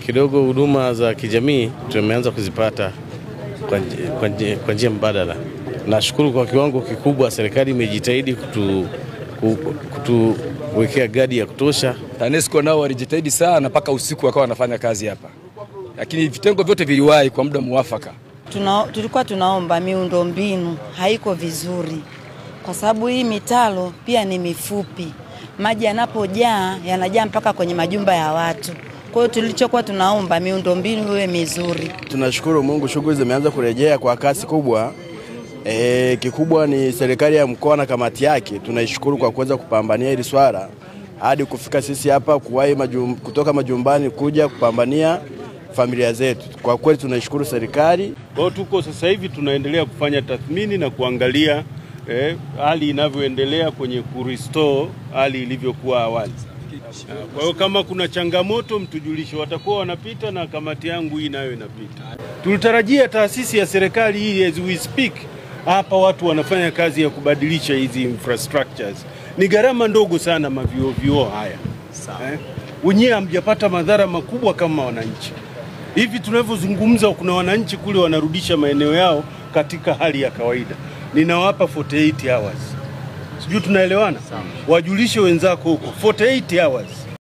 Kidogo huduma za kijamii tumeanza kuzipata kwa njia mbadala. Nashukuru kwa kiwango kikubwa serikali imejitahidi kutuwekea gadi ya kutosha. TANESCO nao walijitahidi sana mpaka usiku wakawa wanafanya kazi hapa. Lakini vitengo vyote viliwahi kwa muda muafaka. Tulikuwa tunaomba miundombinu haiko vizuri. Kwa sababu hii mitalo pia ni mifupi. Maji yanapojaa yanajaa mpaka kwenye majumba ya watu. Kwa hiyo tulichokuwa tunaomba miundombinu iwe mizuri. Tunashukuru Mungu, shughuli zimeanza kurejea kwa kasi kubwa. Kikubwa ni serikali ya mkoa na kamati yake. Tunaishukuru kwa kuweza kupambania hili swala hadi kufika sisi hapa kutoka majumbani kuja kupambania familia zetu. Kwa kweli tunaishukuru serikali. Kwa tuko sasa hivi tunaendelea kufanya tathmini na kuangalia hali inavyoendelea kwenye kurestore hali ilivyokuwa awali. Kwa hiyo kama kuna changamoto mtujulishe, watakuwa wanapita na kamati yangu hii nayo inapita. Tulitarajia taasisi ya serikali hii as we speak hapa watu wanafanya kazi ya kubadilisha hizi infrastructures. Ni gharama ndogo sana mavio haya. Wenyewe hamjapata madhara makubwa kama wananchi. Hivi tunavyozungumza kuna wananchi kule wanarudisha maeneo yao katika hali ya kawaida. Ninawapa 48 hours. Sijui tunaelewana? Wajulishe wenzako huko 48 hours.